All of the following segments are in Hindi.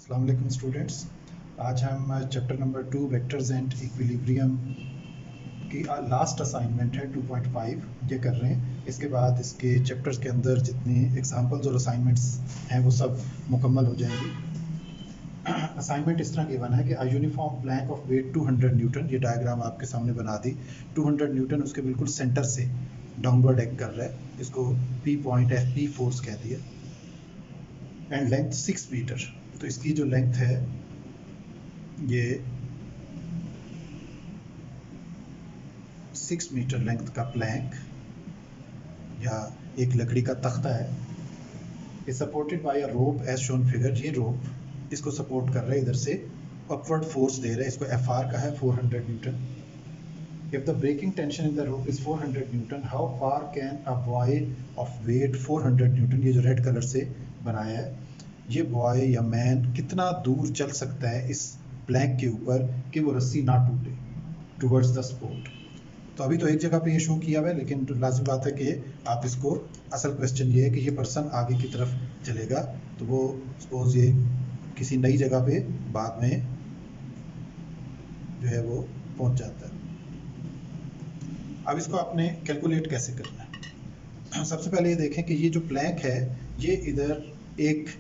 अस्सलाम वालेकुम स्टूडेंट्स। आज हम chapter number 2 vectors and equilibrium की लास्ट असाइनमेंट है 2.5 ये कर रहे हैं। इसके बाद इसके चैप्टर्स के अंदर जितनी एग्जांपल्स और असाइनमेंट्स हैं वो सब मुकम्मल हो जाएंगी। असाइनमेंट इस तरह गिवन है कि a uniform plank of weight 200 newton, ये डायग्राम आपके सामने बना दी। 200 न्यूटन उसके बिल्कुल सेंटर से डाउनवर्ड एक्ट कर रहा है, इसको P point F P force कह दिया। एंड लेंथ 6 मीटर, तो इसकी जो लेंथ है ये 6 मीटर लेंथ का प्लैंक या एक लकड़ी का तख्ता है। Is supported by a rope as shown figure. ये रोप इसको सपोर्ट कर रहा है, इधर से अपवर्ड फोर्स दे रहा है, इसको एफ आर का है 400 newton. If the breaking tension in the rope is 400 newton, how far can a boy of weight 400 newton, ये जो रेड कलर से बनाया है, ये बॉय या मैन कितना दूर चल सकता है इस प्लैंक के ऊपर कि वो रस्सी ना टूटे टुवर्ड्स द स्पोर्ट। तो अभी तो एक जगह पे ये शो किया हुआ है, लेकिन लाजिम बात है कि आप इसको, असल क्वेश्चन ये है कि ये पर्सन आगे की तरफ चलेगा तो वो सपोज ये किसी नई जगह पे बाद में जो है वो पहुंच जाता है। अब इसको आपने कैलकुलेट कैसे करना है। सबसे पहले ये देखें कि ये जो प्लैंक है ये इधर एक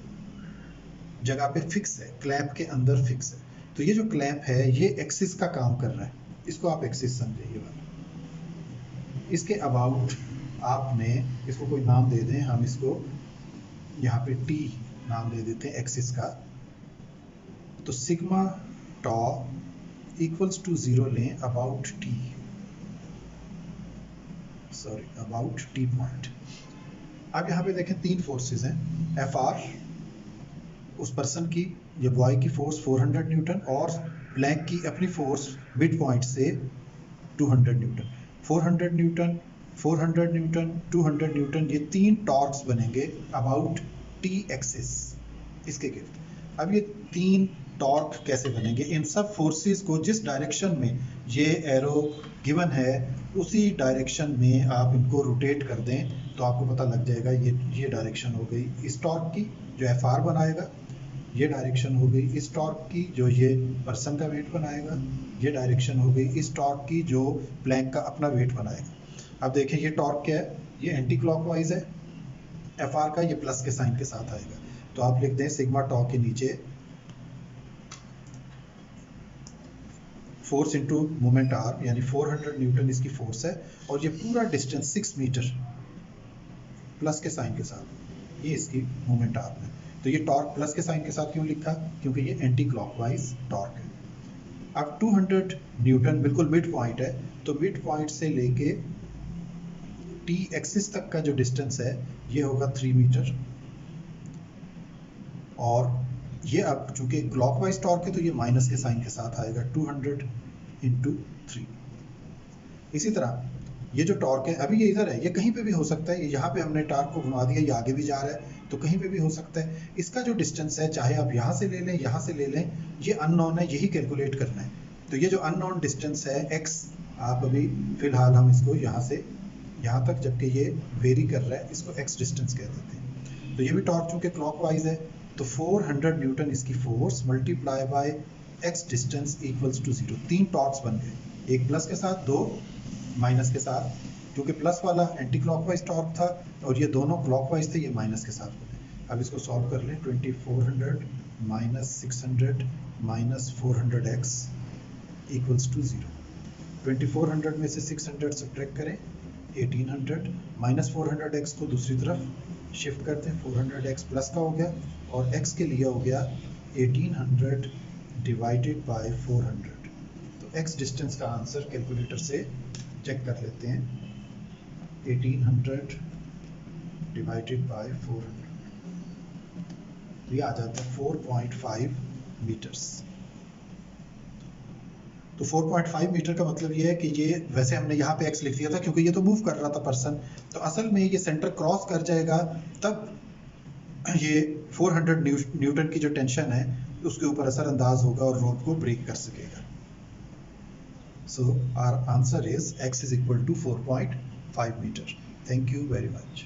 जगह पे फिक्स है, क्लैंप के अंदर फिक्स है। तो ये जो क्लैंप है ये एक्सिस का काम कर रहा है, इसको आप एक्सिस समझे ये वाला। इसके अबाउट आपने इसको कोई नाम दे दें, हम इसको यहाँ पे टी नाम दे देते हैं एक्सिस का। तो सिग्मा टॉ इक्वल्स टू 0 लें about T, sorry about T point. अब यहाँ पे देखें तीन फोर्सेस हैं, एफ आर उस पर्सन की, ये बॉय की फोर्स 400 न्यूटन और प्लैंक की अपनी फोर्स मिड पॉइंट से 200 न्यूटन। 400 न्यूटन, 400 न्यूटन, 200 न्यूटन, ये तीन टॉर्क्स बनेंगे अबाउट टी एक्सिस इसके गिर्द। अब ये तीन टॉर्क कैसे बनेंगे, इन सब फोर्सेस को जिस डायरेक्शन में ये एरो गिवन है उसी डायरेक्शन में आप इनको रोटेट कर दें तो आपको पता लग जाएगा ये डायरेक्शन हो गई इस टॉर्क की जो एफ आर बनाएगा, ये डायरेक्शन हो गई इस टॉर्क की जो ये पर्सन का वेट बनाएगा, ये डायरेक्शन हो गई इस टॉर्क की जो प्लैंक का अपना वेट बनाएगा। अब देखें ये टॉर्क क्या है, ये एंटी क्लॉकवाइज है, एफ आर का ये प्लस के साइन के साथ आएगा। तो आप लिख दें सिग्मा टॉ के नीचे फोर्स इनटू मोमेंट आर, यानी 400 न्यूटन इसकी फोर्स है और ये पूरा डिस्टेंस 6 मीटर प्लस के साइन के साथ, ये इसकी मोमेंट आर है। तो ये टॉर्क प्लस के साइन के साथ क्यों लिखा, क्योंकि ये एंटी क्लॉकवाइज टॉर्क है। अब 200 न्यूटन बिल्कुल मिड पॉइंट है, तो मिड पॉइंट से लेके टी एक्सिस तक का जो डिस्टेंस है ये होगा 3 मीटर। और ये अब चूंकि क्लॉकवाइज टॉर्क है तो ये माइनस के साइन के साथ आएगा, 200 इंटू 3। इसी तरह ये जो टॉर्क है अभी ये इधर है, ये कहीं पे भी हो सकता है, यहाँ पे हमने टॉर्क को घुमा दिया, ये आगे भी जा रहा है तो कहीं पे भी हो सकता है। इसका जो डिस्टेंस है चाहे आप यहाँ से ले लें यहाँ से ले लें, ये अननोन है, यही कैलकुलेट करना है। तो ये जो अननोन डिस्टेंस है x, आप अभी फिलहाल हम इसको यहाँ से यहाँ तक, जबकि ये वेरी कर रहा है, इसको x डिस्टेंस कह देते हैं। तो ये भी टॉर्क चूंकि क्लॉकवाइज है तो 400 न्यूटन इसकी force multiply by x distance equals to 0। तीन टॉर्क्स बन गए, एक प्लस के साथ, दो माइनस के साथ, क्योंकि प्लस वाला एंटी क्लॉकवाइज टॉर्क था और ये दोनों क्लॉकवाइज थे, ये माइनस के साथ बने। अब इसको सॉल्व कर लें, 2400 minus 600 minus 400x equals to 0। 2400 में से 600 सब्ट्रैक्ट करें, 1800 माइनस 400x को दूसरी तरफ शिफ्ट करते हैं, 400x प्लस का हो गया और x के लिए हो गया 1800 डिवाइडेड बाय 400। तो x डिस्टेंस का आंसर कैलकुलेटर से चेक कर लेते हैं, 1800 डिवाइडेड बाय 400, ये आ जाता है 4.5 मीटर्स। तो 4.5 मीटर का मतलब ये है कि ये, वैसे हमने यहाँ पे x लिख दिया था क्योंकि ये तो मूव कर रहा था पर्सन, तो असल में ये सेंटर क्रॉस कर जाएगा तब ये 400 न्यूटन की जो टेंशन है उसके ऊपर असरअंदाज होगा और रोप को ब्रेक कर सकेगा। So our answer is x is equal to 4.5 meter. Thank you very much.